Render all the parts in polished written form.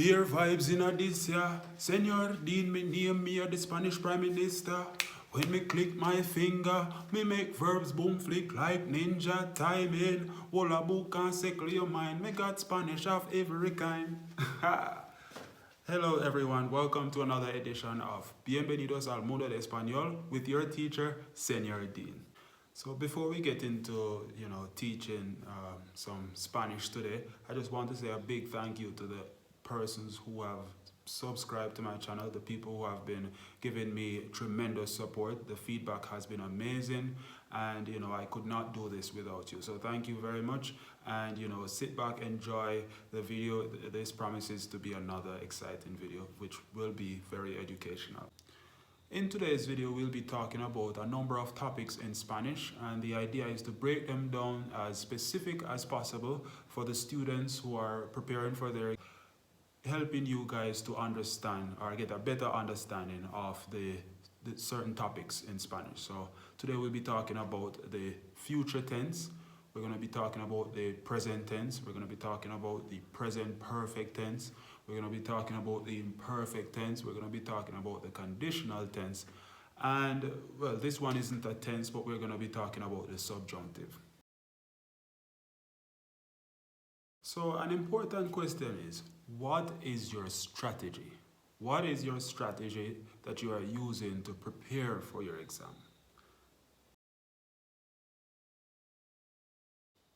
Clear vibes in a this year. Senor Dean, me name me a the Spanish Prime Minister. When me click my finger, me make verbs boom flick like ninja timing. Walla book and settle your mind. Me got Spanish of every kind. Hello everyone, welcome to another edition of Bienvenidos al Mundo de Español with your teacher, Senor Dean. So before we get into, teaching some Spanish today, I just want to say a big thank you to the persons who have subscribed to my channel, the people who have been giving me tremendous support. The feedback has been amazing, and I could not do this without you. So thank you very much, and sit back, enjoy the video. This promises to be another exciting video which will be very educational. In today's video, we'll be talking about a number of topics in Spanish, and the idea is to break them down as specific as possible for the students who are preparing for their helping you guys to understand or get a better understanding of the certain topics in Spanish. So today we'll be talking about the future tense. We're going to be talking about the present tense. We're going to be talking about the present perfect tense. We're going to be talking about the imperfect tense. We're going to be talking about the conditional tense. And, well, this one isn't a tense, but we're going to be talking about the subjunctive. So an important question is, what is your strategy? What is your strategy that you are using to prepare for your exam?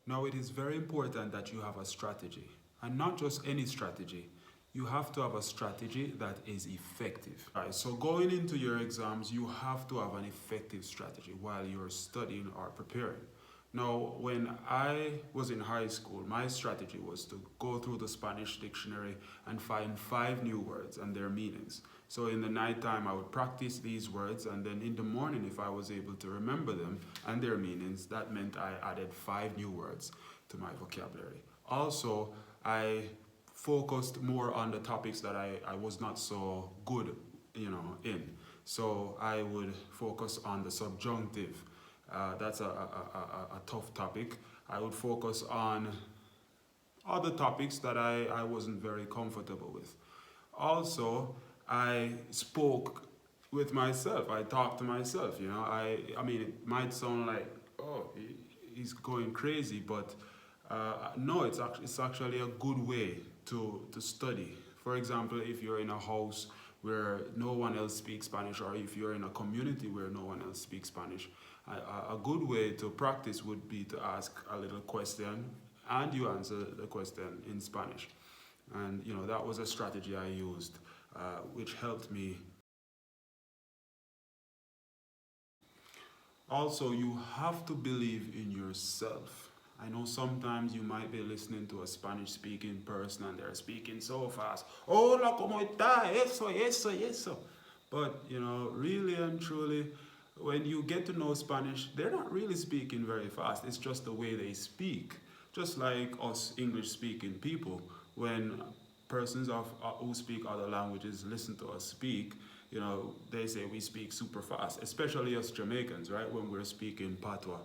Now, it is very important that you have a strategy, and not just any strategy. You have to have a strategy that is effective. All right, so going into your exams, you have to have an effective strategy while you're studying or preparing. Now, when I was in high school, my strategy was to go through the Spanish dictionary and find 5 new words and their meanings. So in the nighttime, I would practice these words, and then in the morning, if I was able to remember them and their meanings, that meant I added 5 new words to my vocabulary. Also, I focused more on the topics that I was not so good, in. So I would focus on the subjunctive. That's a tough topic. I would focus on other topics that I wasn't very comfortable with. Also, I spoke with myself. I talked to myself, I mean, it might sound like, oh, he's going crazy, but no, it's actually a good way to study. For example, if you're in a house where no one else speaks Spanish, or if you're in a community where no one else speaks Spanish, a good way to practice would be to ask a little question and you answer the question in Spanish. And that was a strategy I used, which helped me. Also, you have to believe in yourself. I know sometimes you might be listening to a Spanish-speaking person and they're speaking so fast. Hola, ¿cómo está? Eso. But, really and truly, when you get to know Spanish, they're not really speaking very fast. It's just the way they speak. Just like us English-speaking people, when persons who speak other languages listen to us speak, they say we speak super fast, especially us Jamaicans, right? When we're speaking patois.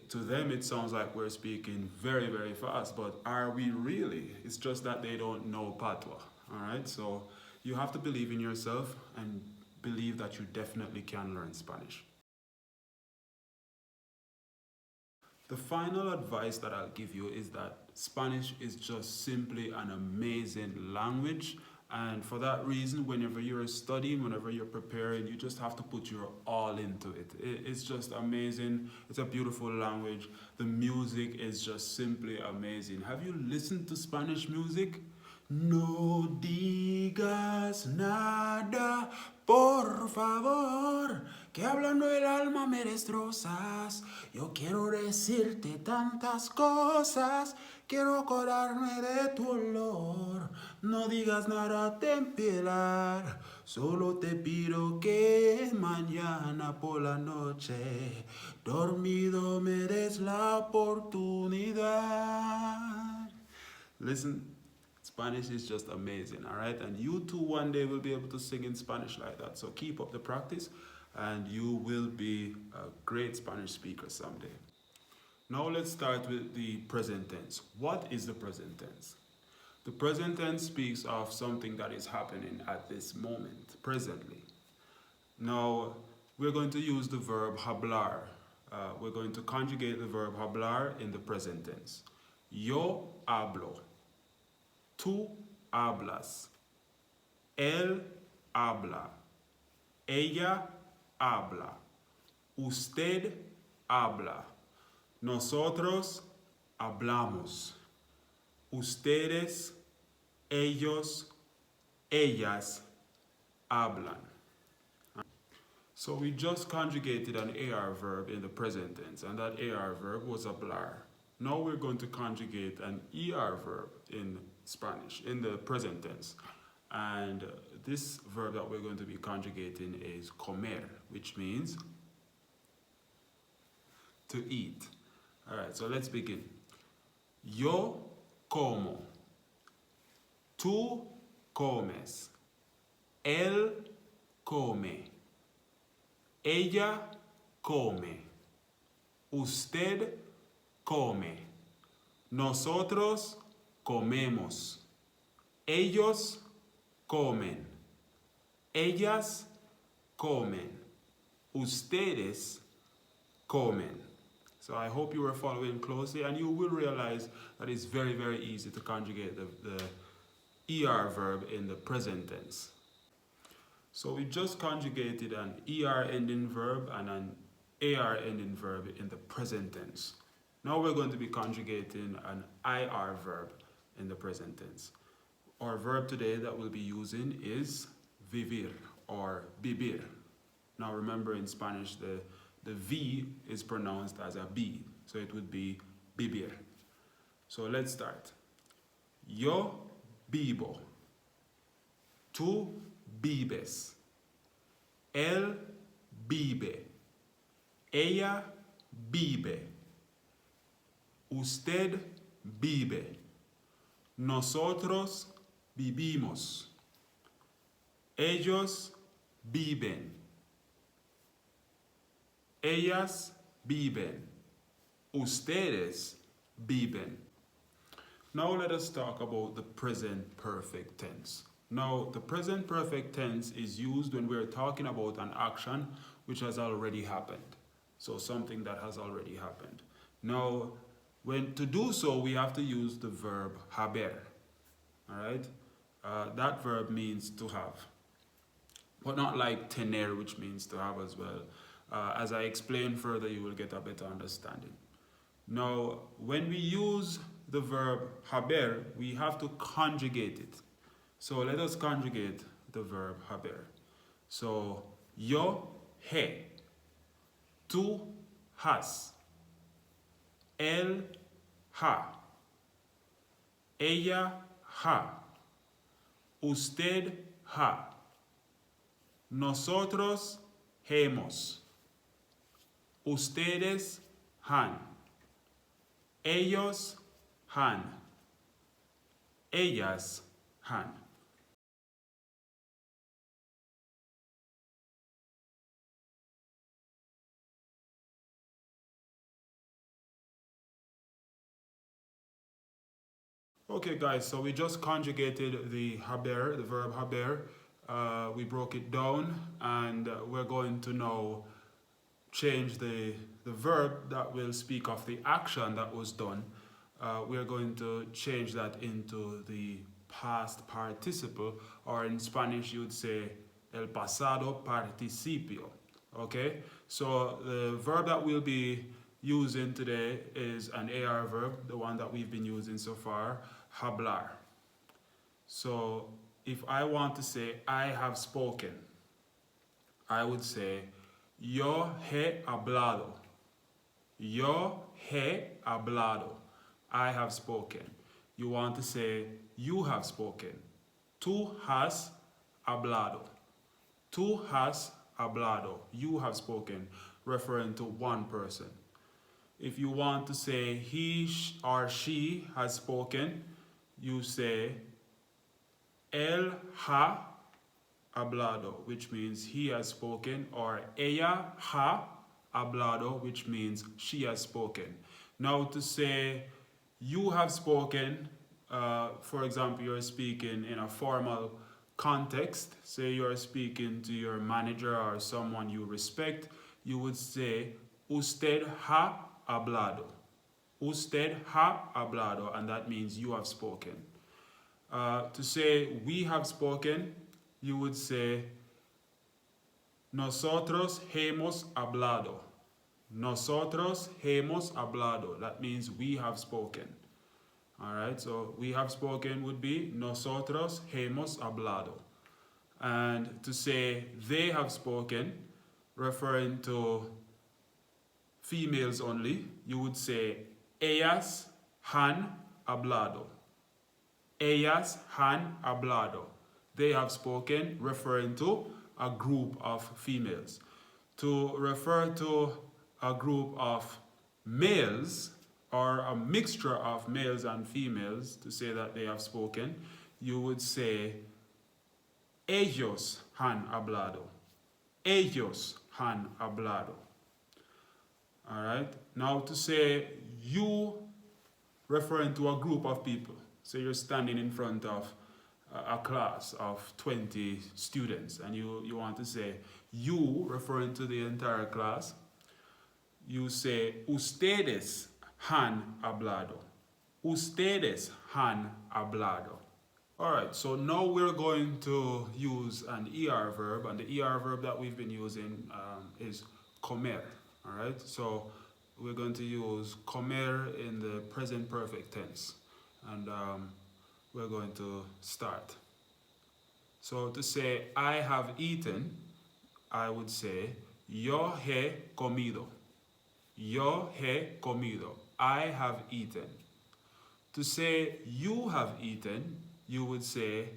To them, it sounds like we're speaking very, very fast, but are we really? It's just that they don't know patois, all right? So you have to believe in yourself and believe that you definitely can learn Spanish. The final advice that I'll give you is that Spanish is just simply an amazing language. And for that reason, whenever you're studying, whenever you're preparing, you just have to put your all into it. It's just amazing. It's a beautiful language. The music is just simply amazing. Have you listened to Spanish music? No digas nada, por favor, que hablando el alma me destrozas. Yo quiero decirte tantas cosas, quiero acordarme de tu olor. No digas nada, ten piedad, solo te pido que mañana por la noche, dormido me des la oportunidad. Listen. Spanish is just amazing, all right? And you too one day will be able to sing in Spanish like that. So keep up the practice and you will be a great Spanish speaker someday. Now let's start with the present tense. What is the present tense? The present tense speaks of something that is happening at this moment, presently. Now, we're going to use the verb hablar. We're going to conjugate the verb hablar in the present tense. Yo hablo. Tú hablas. Él habla. Ella habla. Usted habla. Nosotros hablamos. Ustedes, ellos, ellas hablan. So we just conjugated an AR verb in the present tense, and that AR verb was hablar. Now we're going to conjugate an ER verb in Spanish, in the present tense. And this verb that we're going to be conjugating is comer, which means to eat. All right, so let's begin. Yo como. Tú comes. Él come. Ella come. Usted come. Nosotros comemos. Ellos comen. Ellas comen. Ustedes comen. So I hope you were following closely, and you will realize that it's very, very easy to conjugate the ER verb in the present tense. So we just conjugated an ER ending verb and an AR ending verb in the present tense. Now we're going to be conjugating an IR verb in the present tense. Our verb today that we'll be using is vivir or vivir. Now remember, in Spanish the V is pronounced as a B, so it would be vivir. So let's start. Yo vivo. Tú vives. Él vive. Ella vive. Usted vive. Nosotros vivimos. Ellos viven. Ellas viven. Ustedes viven. Now let us talk about the present perfect tense. Now, the present perfect tense is used when we're talking about an action which has already happened. So something that has already happened. Now, to do so, we have to use the verb haber. All right? That verb means to have. But not like tener, which means to have as well. As I explain further, you will get a better understanding. Now, when we use the verb haber, we have to conjugate it. So let us conjugate the verb haber. So, yo he. Tú has. Él ha. Ella ha. Usted ha. Nosotros hemos. Ustedes han. Ellos han. Ellas han. Okay guys, so we just conjugated the haber, the verb haber. We broke it down, and we're going to now change the verb that will speak of the action that was done. We're going to change that into the past participle, or in Spanish you would say el pasado participio. Okay, so the verb that we'll be using today is an AR verb, the one that we've been using so far, hablar. So if I want to say I have spoken, I would say yo he hablado. Yo he hablado. I have spoken. You want to say you have spoken. Tú has hablado. Tú has hablado. You have spoken, referring to one person. If you want to say he or she has spoken, you say él ha hablado, which means he has spoken, or ella ha hablado, which means she has spoken. Now to say you have spoken, For example, you're speaking in a formal context. Say you're speaking to your manager or someone you respect, you would say, usted ha hablado. Usted ha hablado, and that means you have spoken. To say we have spoken, you would say, nosotros hemos hablado. Nosotros hemos hablado. That means we have spoken. Alright, so we have spoken would be nosotros hemos hablado. And to say they have spoken, referring to females only, you would say ellas han hablado. Ellas han hablado. They have spoken, referring to a group of females. To refer to a group of males, or a mixture of males and females, to say that they have spoken, you would say ellos han hablado. Ellos han hablado. Alright, now to say you, referring to a group of people. So you're standing in front of a class of 20 students, and you want to say you, referring to the entire class. You say ustedes han hablado. Ustedes han hablado. Alright, so now we're going to use an ER verb, and the ER verb that we've been using is comer. Alright, so we're going to use comer in the present perfect tense, and we're going to start. So to say I have eaten, I would say yo he comido. Yo he comido. I have eaten. To say you have eaten, you would say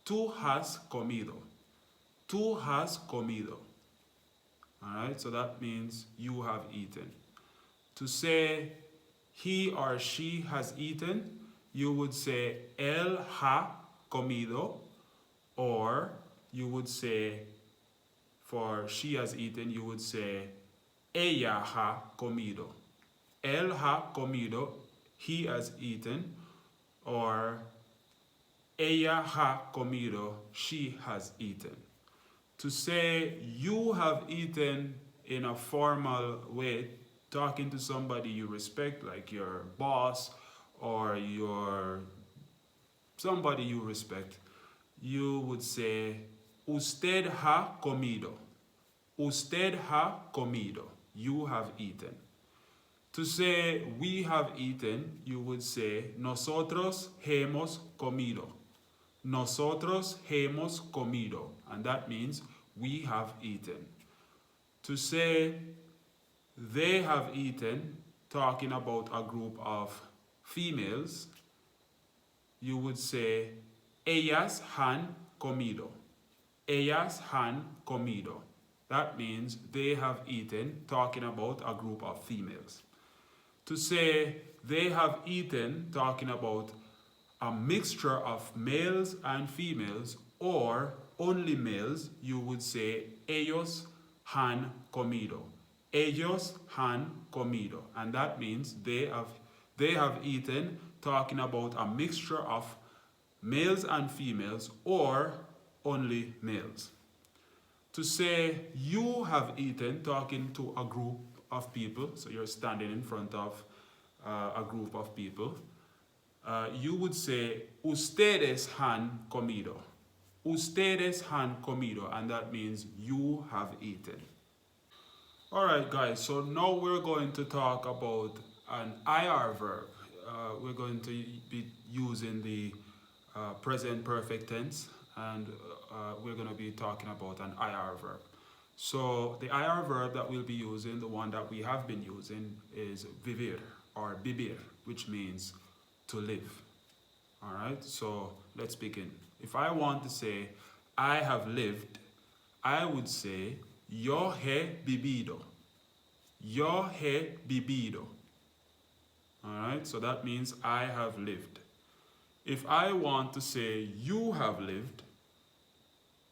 tú has comido. Tú has comido. Alright, so that means you have eaten. To say he or she has eaten, you would say él ha comido, or you would say, for she has eaten, you would say ella ha comido. Él ha comido, he has eaten, or ella ha comido, she has eaten. To say you have eaten in a formal way, talking to somebody you respect, like your boss or your somebody you respect, you would say usted ha comido. Usted ha comido. You have eaten. To say we have eaten, you would say nosotros hemos comido. Nosotros hemos comido, and that means we have eaten. To say they have eaten, talking about a group of females, you would say ellas han comido. Ellas han comido. That means they have eaten, talking about a group of females. To say they have eaten, talking about a mixture of males and females, or only males, you would say ellos han comido. Ellos han comido, and that means they have eaten, talking about a mixture of males and females, or only males. To say you have eaten, talking to a group of people, so you're standing in front of a group of people, you would say ustedes han comido. Ustedes han comido, and that means you have eaten. Alright guys, so now we're going to talk about an IR verb. We're going to be using the present perfect tense, and we're going to be talking about an IR verb. So the IR verb that we'll be using, the one that we have been using, is vivir or vivir, which means to live. Alright, so let's begin. If I want to say I have lived, I would say yo he vivido. Yo he vivido. Alright, so that means I have lived. If I want to say you have lived,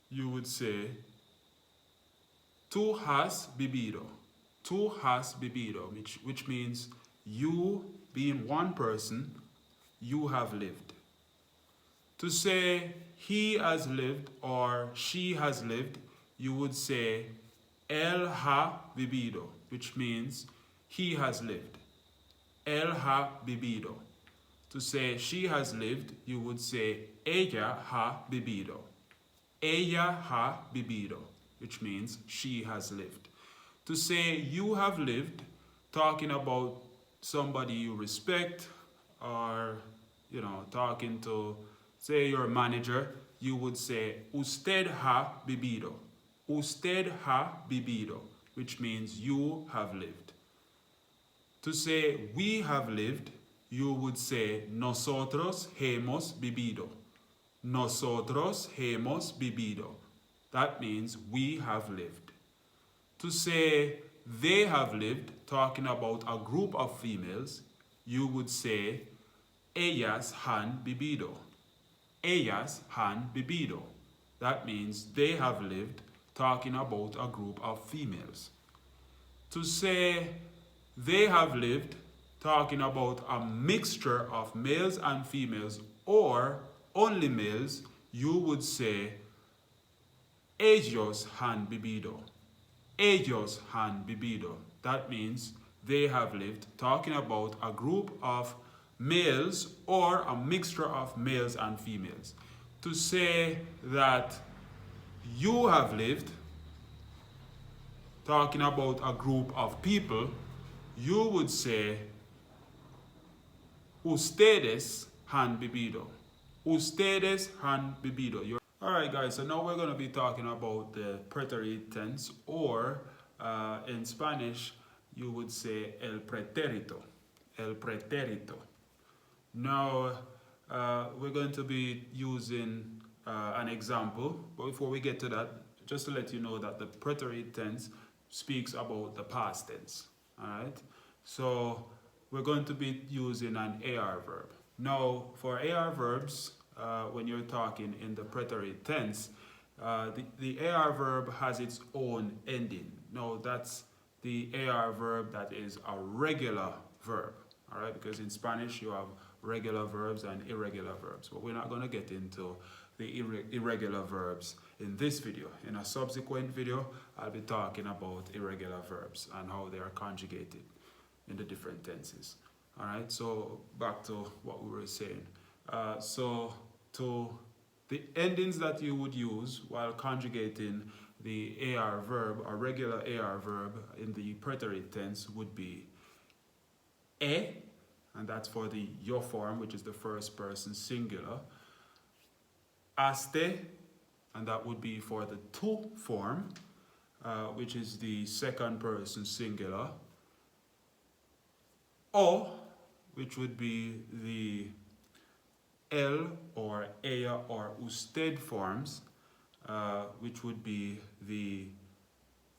you would say tú has vivido. Tú has vivido, which means you, being one person, you have lived. To say he has lived or she has lived, you would say él ha vivido, which means he has lived. Él ha vivido. To say she has lived, you would say ella ha vivido. Ella ha vivido, which means she has lived. To say you have lived, talking about somebody you respect, or talking to, say, your manager, you would say usted ha vivido. Usted ha vivido, which means you have lived. To say we have lived, you would say nosotros hemos vivido. Nosotros hemos vivido. That means we have lived. To say they have lived, talking about a group of females, you would say ellas han vivido. Ellas han vivido. That means they have lived, talking about a group of females. To say they have lived, talking about a mixture of males and females or only males, you would say ellos han vivido. Ellos han vivido. That means they have lived, talking about a group of males or a mixture of males and females. To say that you have lived, talking about a group of people, you would say ustedes han vivido. Ustedes han vivido. Alright guys, so now we're going to be talking about the preterite tense, or in Spanish you would say el pretérito. El pretérito. Now we're going to be using an example, but before we get to that, just to let you know that the preterite tense speaks about the past tense. Alright, so we're going to be using an AR verb. Now for AR verbs, when you're talking in the preterite tense, the AR verb has its own ending. Now that's the AR verb that is a regular verb, all right? Because in Spanish you have regular verbs and irregular verbs, but we're not going to get into the irregular verbs in this video. In a subsequent video, I'll be talking about irregular verbs and how they are conjugated in the different tenses. All right, so back to what we were saying. So to the endings that you would use while conjugating the AR verb, or regular AR verb in the preterite tense, would be e, and that's for the yo form, which is the first person singular. Aste, and that would be for the tu form, which is the second person singular. O, which would be the el or ella or usted forms, which would be the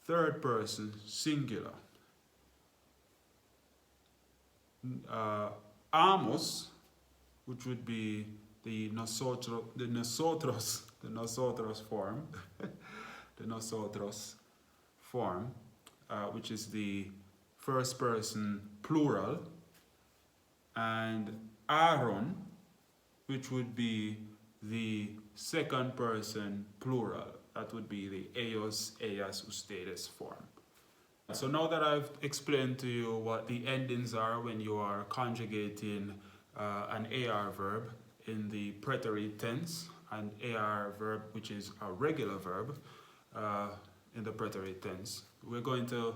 third person singular. Amos, which would be the nosotros form, the nosotros form, which is the first person plural, and Aaron, which would be the second person plural. That would be the ellos, ellas, ustedes form. So now that I've explained to you what the endings are when you are conjugating an AR verb in the preterite tense, an AR verb which is a regular verb in the preterite tense, we're going to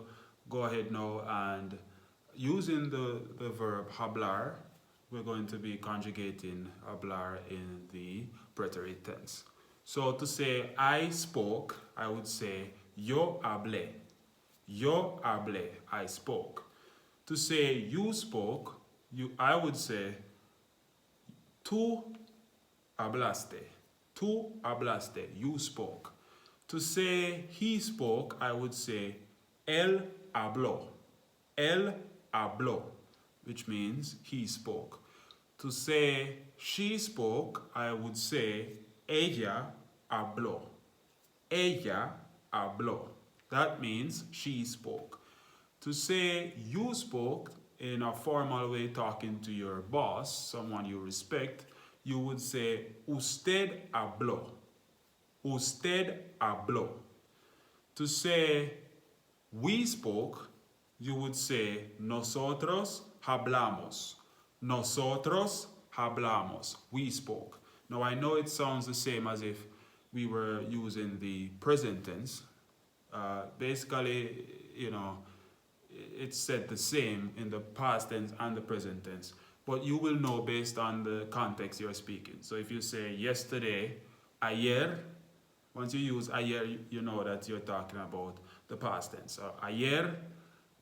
go ahead now and using the verb hablar, we're going to be conjugating hablar in the preterite tense. So to say I spoke, I would say yo hablé. Yo hablé, I spoke. To say you spoke, I would say tú hablaste. Tú hablaste, you spoke. To say he spoke, I would say él habló. Él habló, which means he spoke. To say she spoke, I would say ella habló. Ella habló. That means she spoke. To say you spoke in a formal way, talking to your boss, someone you respect, you would say usted habló. Usted habló. To say we spoke, you would say nosotros hablamos. Nosotros hablamos. We spoke. Now I know it sounds the same as if we were using the present tense. Basically, it's said the same in the past tense and the present tense. But you will know based on the context you're speaking. So if you say yesterday, ayer, once you use ayer, you know that you're talking about the past tense. So ayer,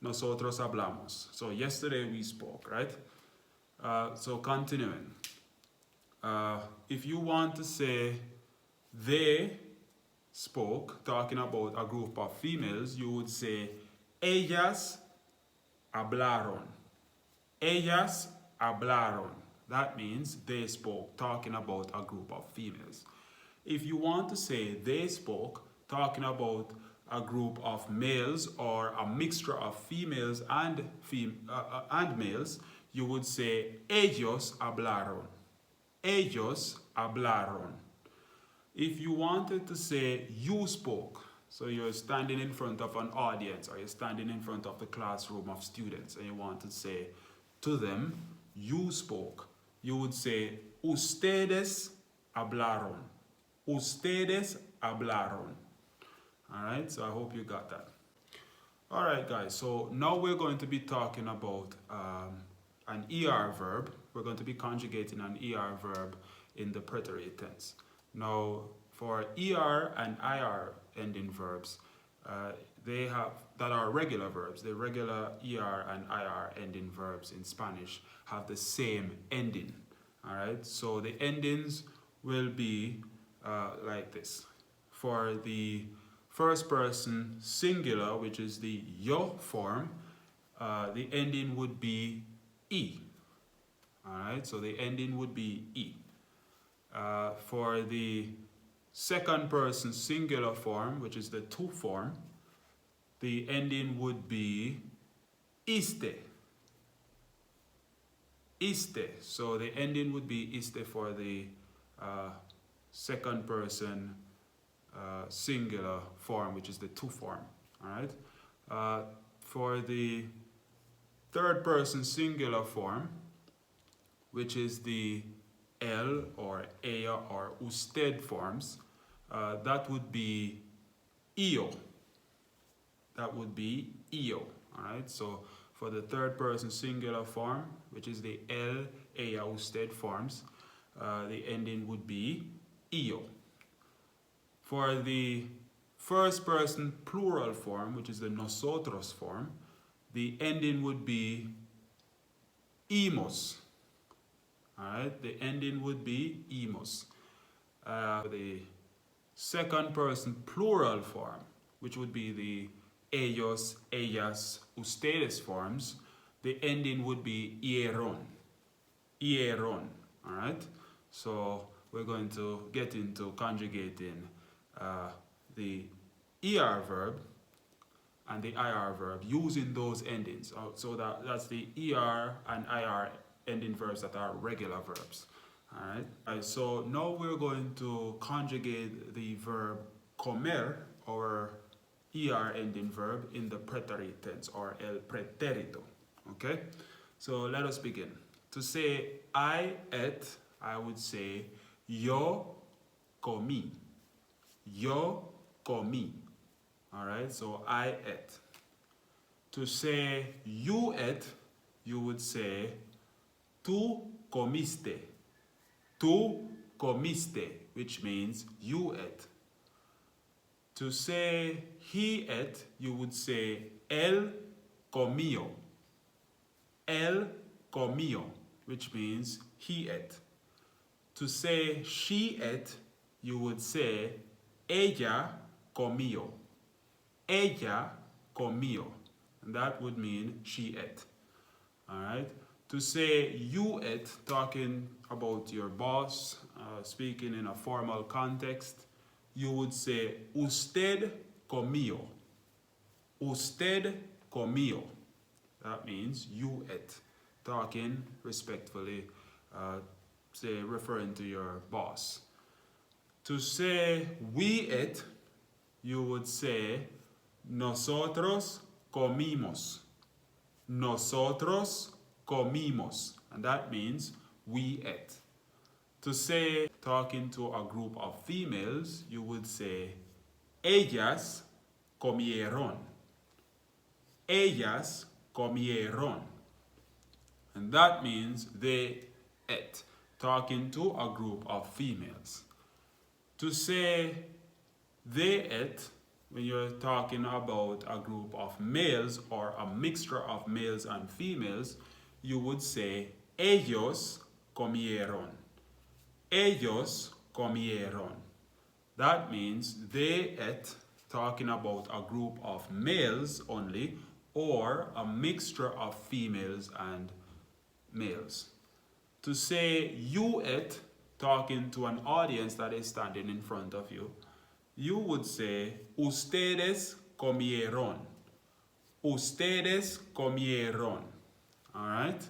nosotros hablamos. So yesterday we spoke, right? So continuing. If you want to say they spoke, talking about a group of females, you would say ellas hablaron. Ellas hablaron. That means they spoke, talking about a group of females. If you want to say they spoke, talking about a group of males or a mixture of females and males, you would say ellos hablaron. Ellos hablaron. If you wanted to say you spoke, so you're standing in front of an audience or you're standing in front of the classroom of students and you want to say to them, you spoke, you would say ustedes hablaron. Ustedes hablaron. Alright, so I hope you got that. Alright guys, so now we're going to be talking about an ER verb. We're going to be conjugating an ER verb in the preterite tense. Now, for ER and IR ending verbs, that are regular verbs. The regular ER and IR ending verbs in Spanish have the same ending. Alright, so the endings will be like this. For the first person singular, which is the yo form, the ending would be E. Alright, so the ending would be E. For the second person singular form, which is the tu form, the ending would be iste. Iste. So the ending would be iste for the second person singular form, which is the tu form. Alright. For the third person singular form, which is the el or ella or usted forms, that would be io. That would be io. Alright, so for the third person singular form, which is the el, ella, usted forms, the ending would be io. For the first person plural form, which is the nosotros form, the ending would be imos. Alright, the ending would be imos. The second person plural form, which would be the ellos, ellas, ustedes forms, the ending would be hieron. Hieron. Alright, so we're going to get into conjugating the ER verb and the IR verb using those endings. So that's the ER and IR ending verbs that are regular verbs. Alright, so now we're going to conjugate the verb comer, our ER ending verb, in the preterite tense, or el preterito. Okay, so let us begin. To say I ate, I would say yo comí. Yo comí. Alright, so I ate. To say you ate, you would say tú comiste. Tú comiste, which means you ate. To say he ate, you would say él comió. Él comió, which means he ate. To say she ate, you would say ella comió. Ella comió. And that would mean she ate. Alright? To say you ate, talking about your boss, speaking in a formal context, you would say usted comió. Usted comió. That means you ate, talking respectfully say, referring to your boss. To say we ate, you would say nosotros comimos. Nosotros comimos. And that means we ate. To say, talking to a group of females, you would say ellas comieron. Ellas comieron. And that means they ate. Talking to a group of females. To say they ate, when you're talking about a group of males or a mixture of males and females, you would say ellos comieron. Ellos comieron. That means they ate, talking about a group of males only or a mixture of females and males. To say you ate, talking to an audience that is standing in front of you, you would say ustedes comieron. Ustedes comieron. All right?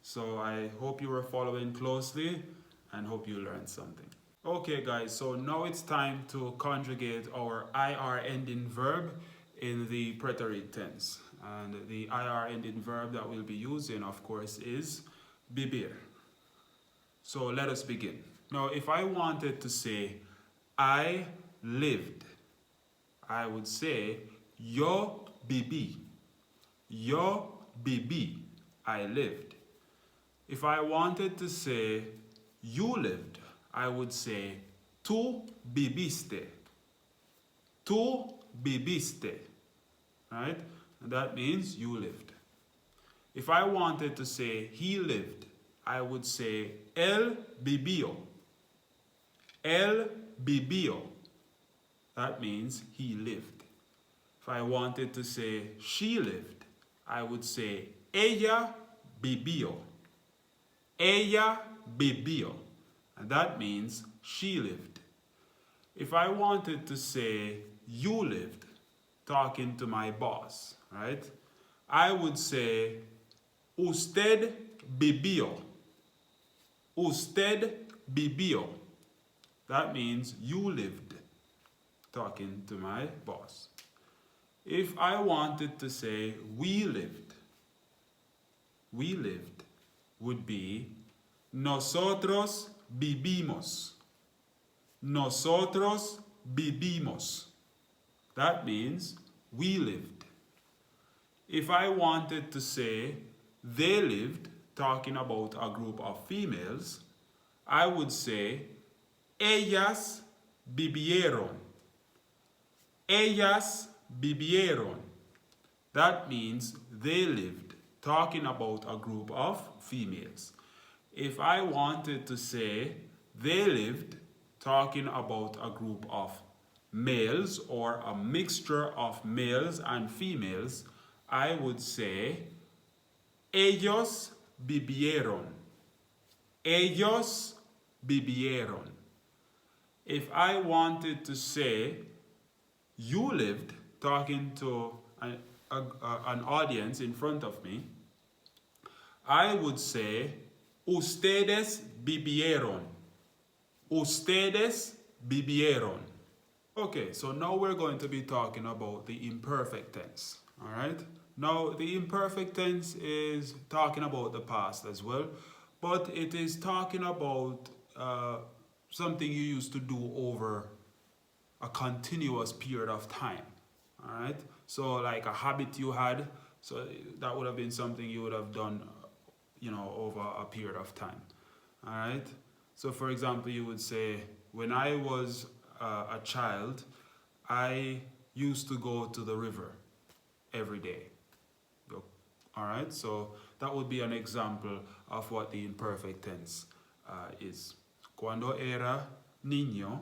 So I hope you were following closely and hope you learned something. Okay guys, so now it's time to conjugate our IR ending verb in the preterite tense. And the IR ending verb that we'll be using, of course, is vivir. So let us begin. Now, if I wanted to say I lived, I would say yo viví. Yo viví. I lived. If I wanted to say you lived, I would say tú viviste. Tú viviste. Right? And that means you lived. If I wanted to say he lived, I would say él vivió. Él vivió. That means he lived. If I wanted to say she lived, I would say ella vivió. Ella vivió. And that means she lived. If I wanted to say you lived, talking to my boss, right? I would say usted vivió. Usted vivió. That means you lived, talking to my boss. If I wanted to say we lived would be nosotros vivimos. Nosotros vivimos. That means we lived. If I wanted to say they lived, talking about a group of females, I would say ellas vivieron. Ellas vivieron. That means they lived, talking about a group of females. If I wanted to say they lived, talking about a group of males or a mixture of males and females, I would say ellos vivieron. Ellos vivieron. If I wanted to say you lived, talking to an audience in front of me, I would say ustedes vivieron. Ustedes vivieron. Okay, so now we're going to be talking about the imperfect tense. All right? Now, the imperfect tense is talking about the past as well, but it is talking about something you used to do over a continuous period of time. All right? So like a habit you had, so that would have been something you would have done, over a period of time. All right? So for example, you would say, when I was a child, I used to go to the river every day. All right? So that would be an example of what the imperfect tense is. Cuando era niño,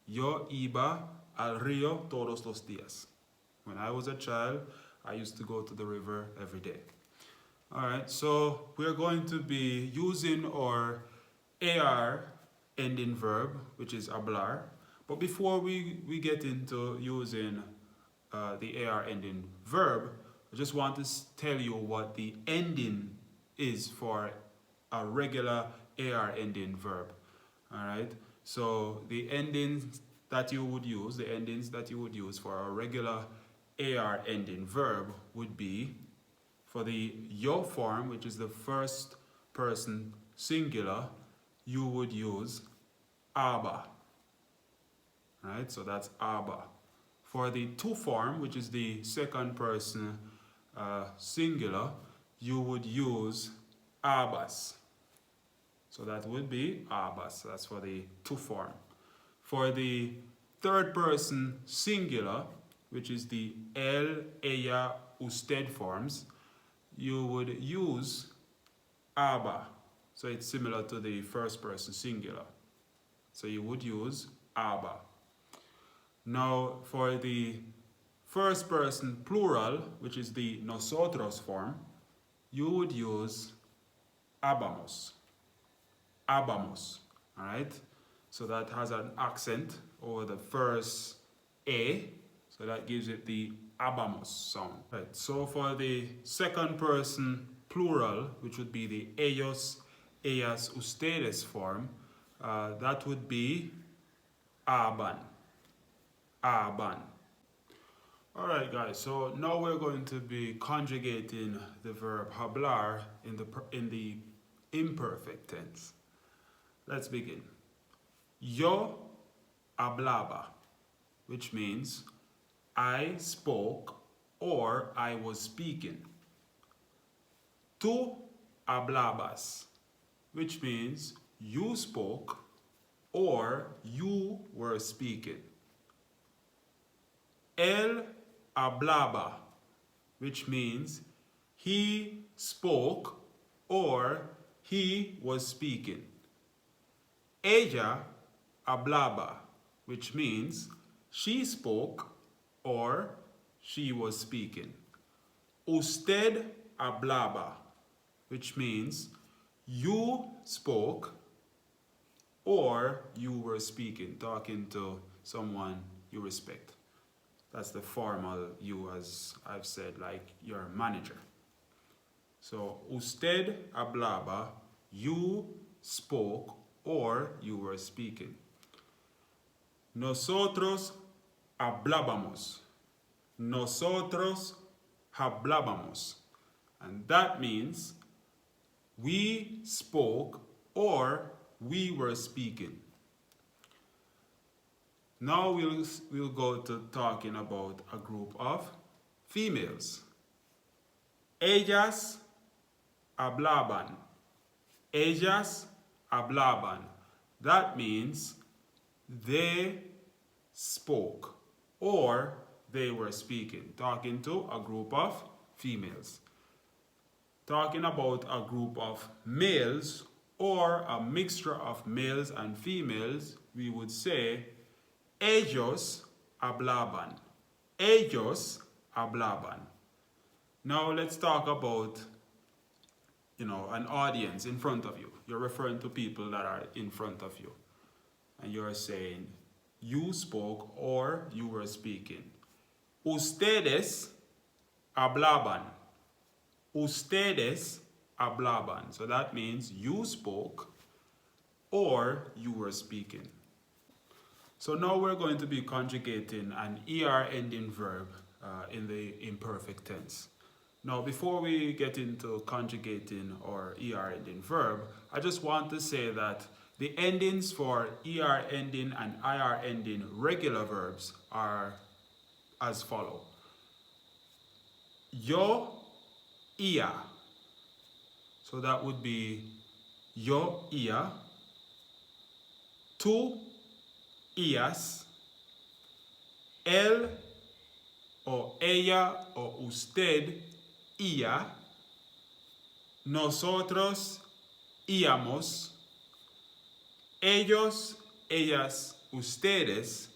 yo iba al río todos los días. When I was a child, I used to go to the river every day. All right, so we're going to be using our AR ending verb, which is hablar. But before we get into using the AR ending verb, I just want to tell you what the ending is for a regular AR ending verb. All right. So the endings that you would use, for a regular AR ending verb would be, for the yo form, which is the first person singular, you would use aber. Right? So that's aber. For the to form, which is the second person singular, you would use abas. So that would be abas. That's for the to form. For the third person singular, which is the el, ella, usted forms, you would use aber. So it's similar to the first person singular. So you would use aber. Now for the first person plural, which is the nosotros form, you would use habamos. Habamos. Alright? So that has an accent over the first A. So that gives it the habamos sound. Right. So for the second person plural, which would be the ellos, ellas, ustedes form, that would be haban. Haban. Alright guys, so now we're going to be conjugating the verb hablar in the imperfect tense. Let's begin. Yo hablaba, which means I spoke or I was speaking. Tú hablabas, which means you spoke or you were speaking. Él hablaba, which means he spoke or he was speaking. Ella hablaba, which means she spoke or she was speaking. Usted hablaba, which means you spoke or you were speaking, talking to someone you respect. That's the formal you, as I've said, like your manager. So, usted hablaba, you spoke or you were speaking. Nosotros hablábamos. Nosotros hablábamos. And that means we spoke or we were speaking. Now we'll go to talking about a group of females. Ellas hablaban. Ellas hablaban. That means they spoke or they were speaking. Talking to a group of females. Talking about a group of males or a mixture of males and females, we would say ellos hablaban. Ellos hablaban. Now let's talk about, an audience in front of you. You're referring to people that are in front of you. And you're saying, you spoke or you were speaking. Ustedes hablaban. Ustedes hablaban. So that means you spoke or you were speaking. So now we're going to be conjugating an ER ending verb in the imperfect tense. Now before we get into conjugating or ER ending verb, I just want to say that the endings for ER ending and IR ending regular verbs are as follow. Yo, ia. So that would be yo, ia. Tú, ias. Él o ella o usted, ia. Nosotros, íamos. Ellos, ellas, ustedes,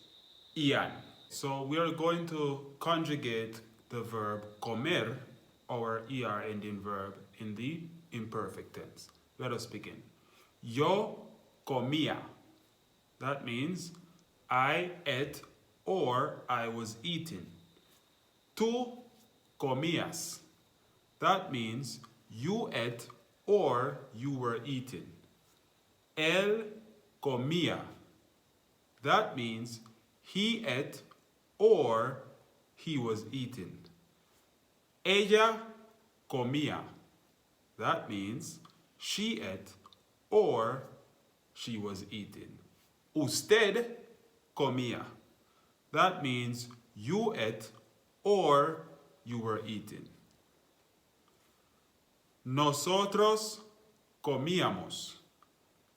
ian. So we are going to conjugate the verb comer, our ER ending verb, in the imperfect tense. Let us begin. Yo comía. That means I ate or I was eating. Tú comías. That means you ate or you were eating. Él comía. That means he ate or he was eating. Ella comía. That means she ate or she was eating. Usted comía. That means you ate or you were eating. Nosotros comíamos.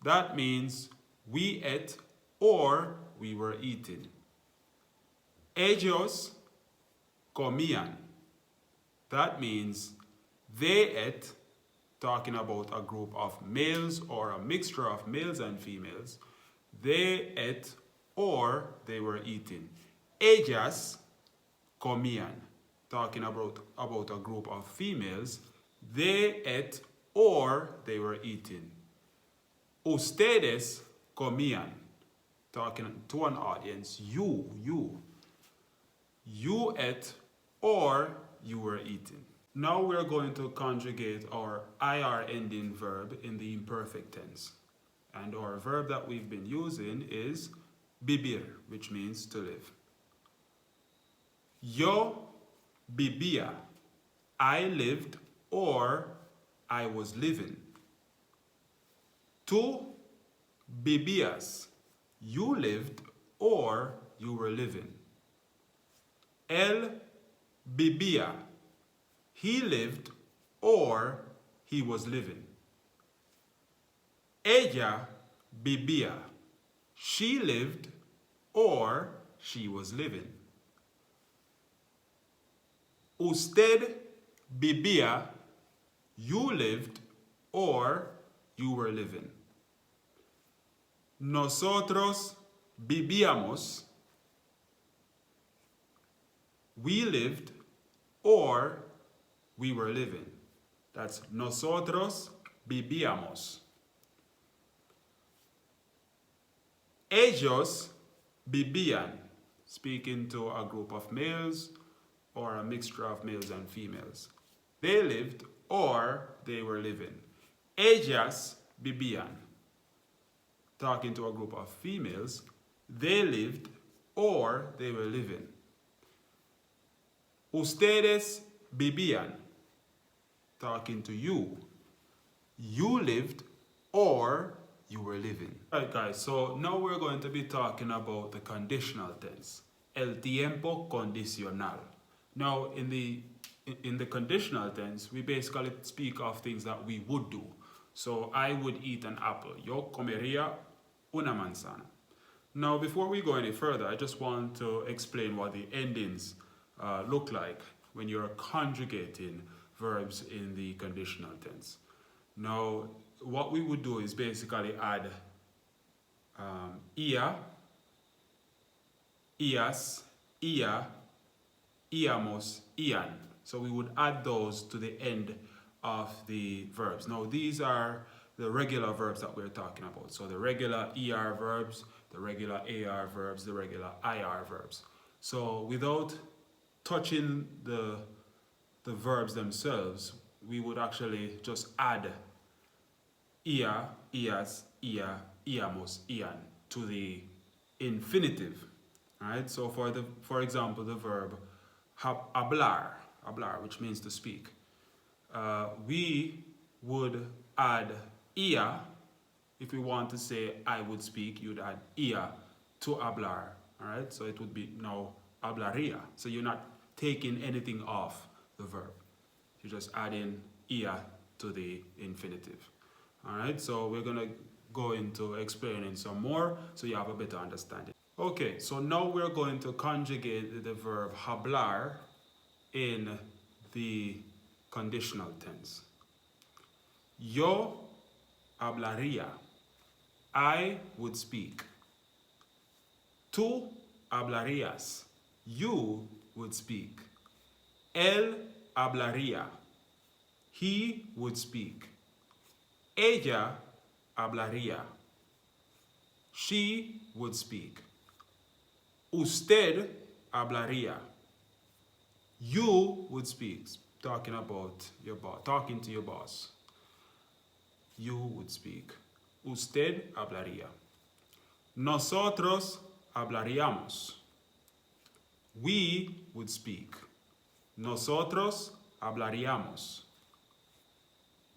That means we ate or we were eating. Ellos comían. That means they ate, talking about a group of males or a mixture of males and females. They ate or they were eating. Ellas comían, talking about a group of females. They ate or they were eating. Ustedes comían, talking to an audience. You ate or you were eating. Now we're going to conjugate our IR ending verb in the imperfect tense. And our verb that we've been using is vivir, which means to live. Yo vivía. I lived or I was living. Tú vivías. You lived or you were living. Él vivía. He lived or he was living. Ella vivía. She lived or she was living. Usted vivía. You lived or you were living. Nosotros vivíamos. We lived or we were living. That's nosotros vivíamos. Ellos vivían, speaking to a group of males or a mixture of males and females. They lived or they were living. Ellas vivían, talking to a group of females. They lived or they were living. Ustedes vivían, talking to you. You lived or you were living. Alright guys, so now we're going to be talking about the conditional tense. El tiempo condicional. Now in the conditional tense, we basically speak of things that we would do. So I would eat an apple. Yo comería una manzana. Now before we go any further, I just want to explain what the endings look like when you're conjugating verbs in the conditional tense. Now, what we would do is basically add ia, ias, ia, íamos, ian. So we would add those to the end of the verbs. Now, these are the regular verbs that we're talking about. So the regular ER verbs, the regular AR verbs, the regular IR verbs. So without touching the verbs themselves, we would actually just add ia, ias, ia, íamos, ian to the infinitive. Right? So for example, the verb hablar, which means to speak. We would add ia. If we want to say I would speak, you'd add ia to hablar. All right? So it would be now hablaría. So you're not taking anything off the verb. You're just adding ia to the infinitive. All right, so we're gonna go into explaining some more so you have a better understanding. Okay, so now we're going to conjugate the verb hablar in the conditional tense. Yo hablaría. I would speak. Tú hablarías. You would speak. Él hablaría. He would speak. Ella hablaría. She would speak. Usted hablaría. You would speak. Talking about your boss. Talking to your boss. You would speak. Usted hablaría. Nosotros hablaríamos. We would speak. Nosotros hablaríamos.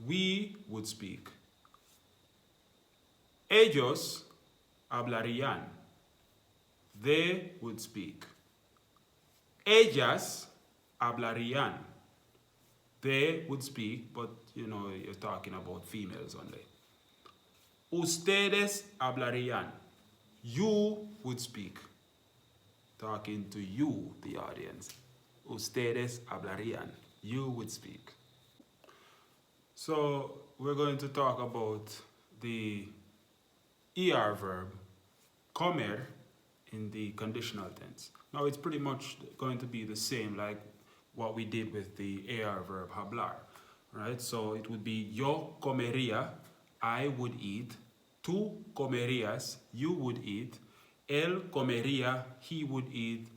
We would speak. Ellos hablarían. They would speak. Ellas hablarían. They would speak, but you know, you're talking about females only. Ustedes hablarían. You would speak. Talking to you, the audience. Ustedes hablarían. You would speak. So we're going to talk about the ER verb, comer, in the conditional tense. Now it's pretty much going to be the same like what we did with the AR verb hablar, right? So it would be yo comería, I would eat. Tú comerías, you would eat. Él comería, he would eat.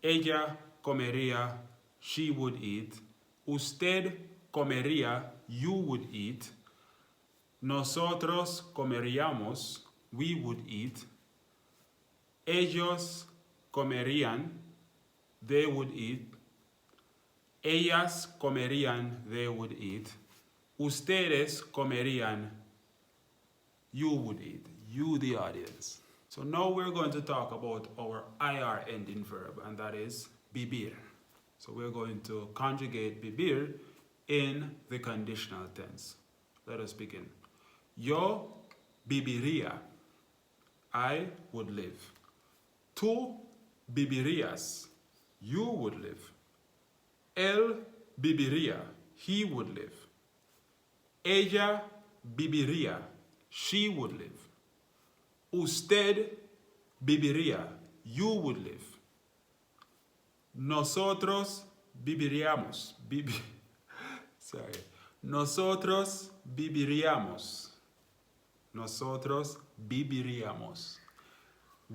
Ella comería, she would eat. Usted comería, you would eat. Nosotros comeríamos, we would eat. Ellos comerían, they would eat. Ellas comerían, they would eat. Ustedes comerían, you would eat. You, the audience. So now we're going to talk about our IR ending verb, and that is vivir. So we're going to conjugate vivir in the conditional tense. Let us begin. Yo viviría. I would live. Tú vivirías. You would live. Él viviría. He would live. Ella viviría. She would live. Usted viviría. You would live. Nosotros viviríamos. Sorry. Nosotros viviríamos. Nosotros viviríamos.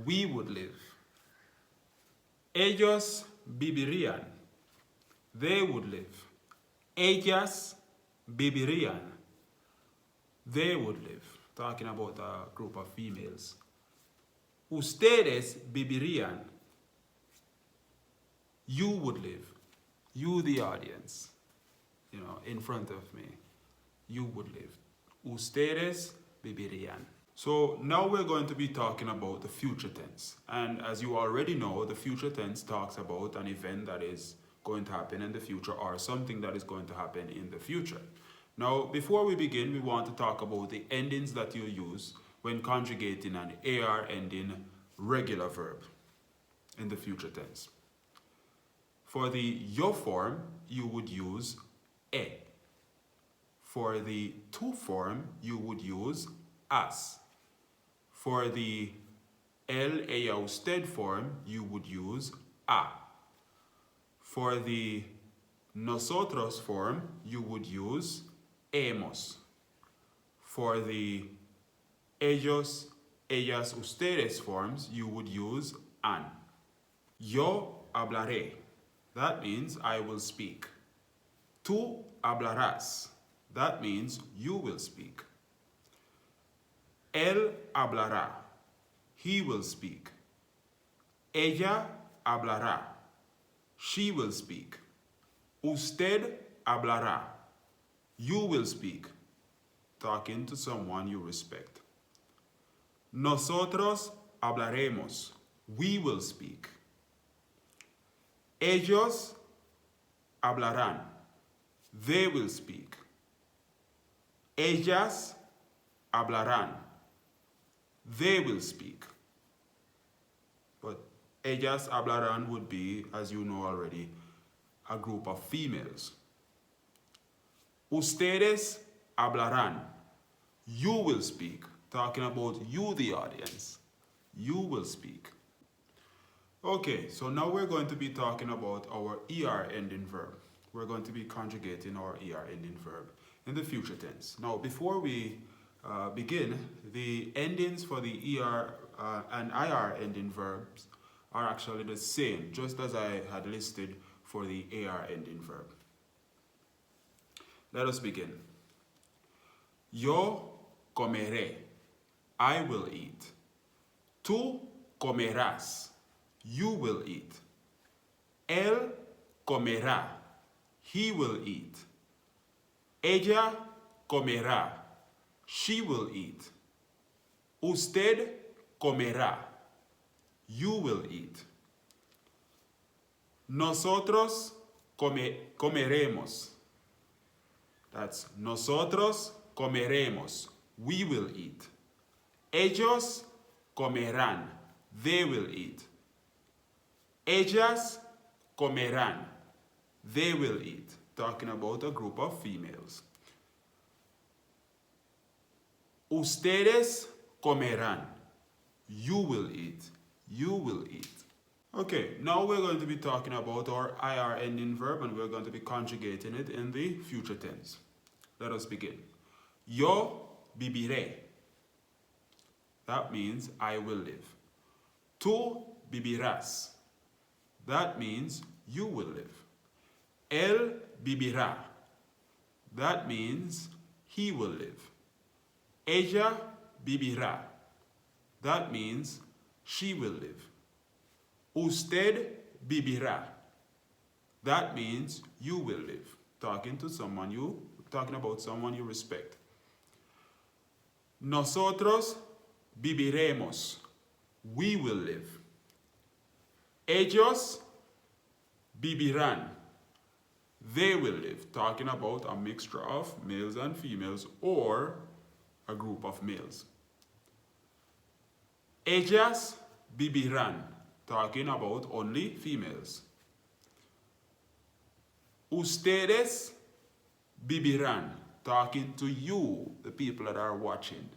We would live. Ellos vivirían. They would live. Ellas vivirían. They would live. Talking about a group of females. Ustedes vivirían. You would live. You, the audience, you know, in front of me. You would live. Ustedes vivirían. So now we're going to be talking about the future tense. And as you already know, the future tense talks about an event that is going to happen in the future or something that is going to happen in the future. Now, before we begin, we want to talk about the endings that you use when conjugating an AR ending regular verb in the future tense. For the yo form, you would use e. For the tú form, you would use as. For the él, ella, usted form, you would use a. For the nosotros form, you would use hemos. For the ellos, ellas, ustedes forms, you would use an. Yo hablaré. That means I will speak. Tú hablarás. That means you will speak. Él hablará. He will speak. Ella hablará. She will speak. Usted hablará. You will speak. Talking to someone you respect. Nosotros hablaremos. We will speak. Ellos hablarán. They will speak. Ellas hablarán. They will speak. But ellas hablarán would be, as you know already, a group of females. Ustedes hablarán. You will speak. Talking about you, the audience. You will speak. Okay, so now we're going to be talking about our ER ending verb. We're going to be conjugating our ER ending verb in the future tense. Now, before we begin, the endings for the ER and IR ending verbs are actually the same, just as I had listed for the AR ending verb. Let us begin. Yo comeré. I will eat. Tú comerás. You will eat. Él comerá. He will eat. Ella comerá. She will eat. Usted comerá. You will eat. Nosotros comeremos. That's nosotros comeremos. We will eat. Ellos comerán. They will eat. Ellas comerán. They will eat. Talking about a group of females. Ustedes comerán. You will eat. You will eat. Okay, now we're going to be talking about our IR ending verb and we're going to be conjugating it in the future tense. Let us begin. Yo viviré. That means I will live. Tú vivirás. That means you will live. Él vivirá. That means he will live. Ella vivirá. That means she will live. Usted vivirá. That means you will live. Talking about someone you respect. Nosotros viviremos. We will live. Ellos vivirán. They will live. Talking about a mixture of males and females or a group of males. Ellas vivirán. Talking about only females. Ustedes vivirán. Talking to you, the people that are watching.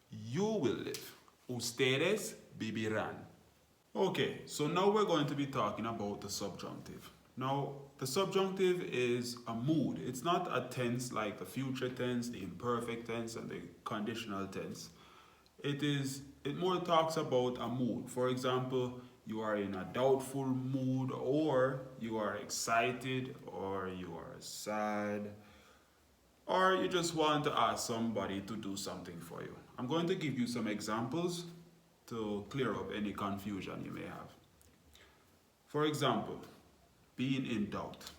You will live. Ustedes vivirán. Okay, so now we're going to be talking about the subjunctive. Now, the subjunctive is a mood. It's not a tense like the future tense, the imperfect tense, and the conditional tense. It more talks about a mood. For example, you are in a doubtful mood, or you are excited, or you are sad, or you just want to ask somebody to do something for you. I'm going to give you some examples to clear up any confusion you may have. For example, being in doubt.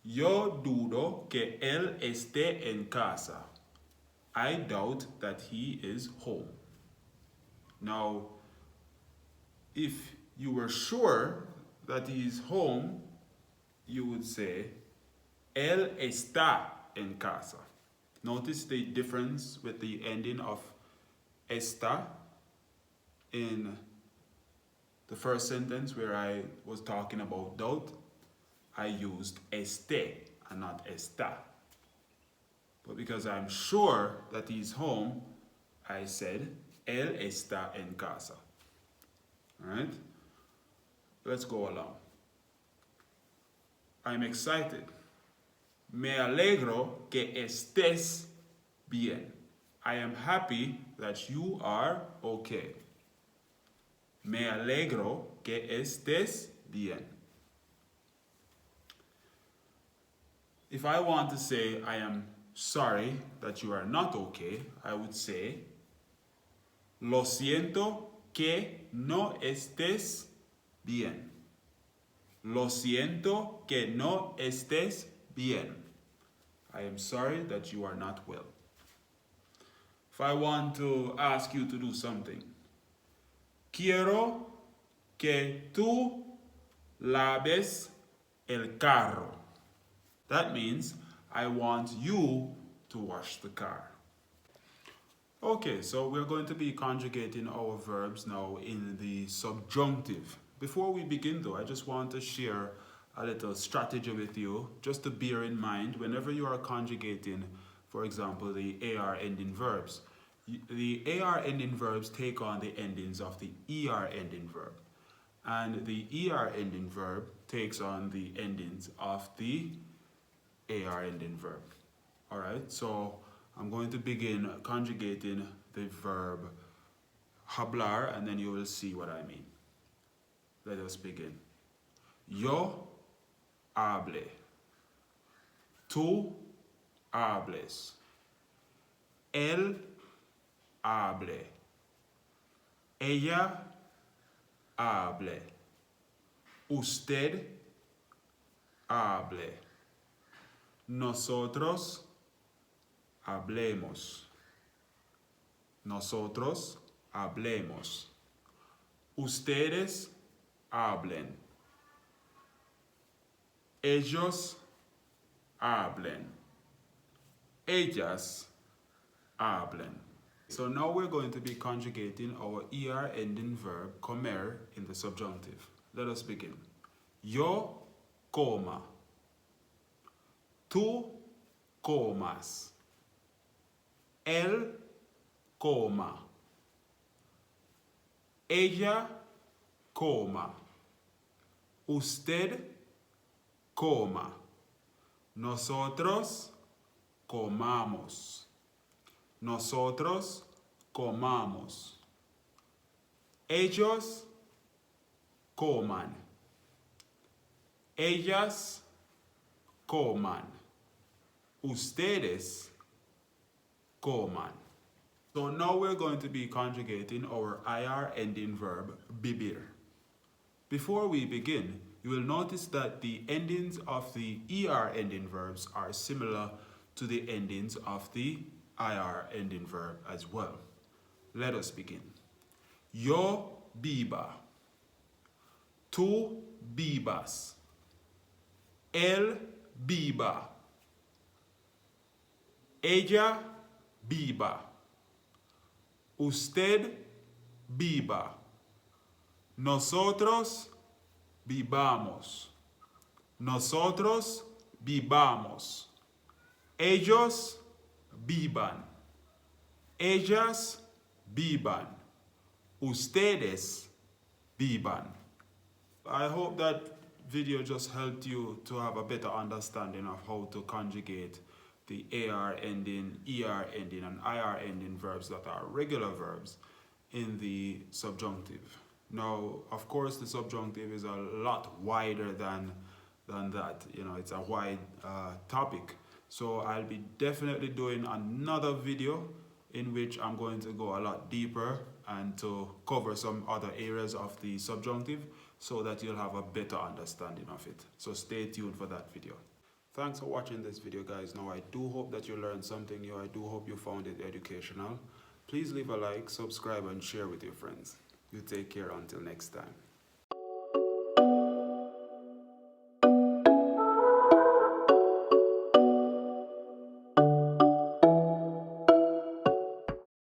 Yo dudo que él esté en casa. I doubt that he is home. Now, if you were sure that he is home, you would say, él está en casa. Notice the difference with the ending of está in the first sentence where I was talking about doubt. I used esté and not está. But because I'm sure that he's home, I said, él está en casa. Alright? Let's go along. I'm excited. Me alegro que estés bien. I am happy that you are okay. Me alegro que estés bien. If I want to say I am sorry that you are not okay, I would say, lo siento que no estés bien. Lo siento que no estés bien. I am sorry that you are not well. If I want to ask you to do something, quiero que tú laves el carro. That means I want you to wash the car. Okay, so we're going to be conjugating our verbs now in the subjunctive. Before we begin though, I just want to share a little strategy with you, just to bear in mind whenever you are conjugating, for example, the AR ending verbs. The AR ending verbs take on the endings of the ER ending verb. And the ER ending verb takes on the endings of the AR ending verb. Alright, so I'm going to begin conjugating the verb hablar and then you will see what I mean. Let us begin. Yo hable. Tú hables. Él hable. Ella hable. Usted hable. Nosotros hablemos. Nosotros hablemos. Ustedes hablen. Ellos hablen. Ellas hablen. So now we're going to be conjugating our ER ending verb comer in the subjunctive. Let us begin. Yo coma. Tú comas. Él coma. Ella coma. Usted coma. Nosotros comamos. Nosotros comamos. Ellos coman. Ellas coman. Ustedes coman. So now we're going to be conjugating our IR ending verb vivir. Before we begin, you will notice that the endings of the ER ending verbs are similar to the endings of the IR ending verb as well. Let us begin. Yo viva. Tú vivas. Él viva. Ella viva. Usted viva. Nosotros vivamos. Nosotros vivamos. Ellos vivan. Ellas vivan. Ustedes vivan. I hope that video just helped you to have a better understanding of how to conjugate the AR ending, ER ending, and IR ending verbs that are regular verbs in the subjunctive. Now, of course, the subjunctive is a lot wider than that. You know, it's a wide topic. So I'll be definitely doing another video in which I'm going to go a lot deeper and to cover some other areas of the subjunctive so that you'll have a better understanding of it. So stay tuned for that video. Thanks for watching this video, guys. Now, I do hope that you learned something new. I do hope you found it educational. Please leave a like, subscribe, and share with your friends. You take care until next time.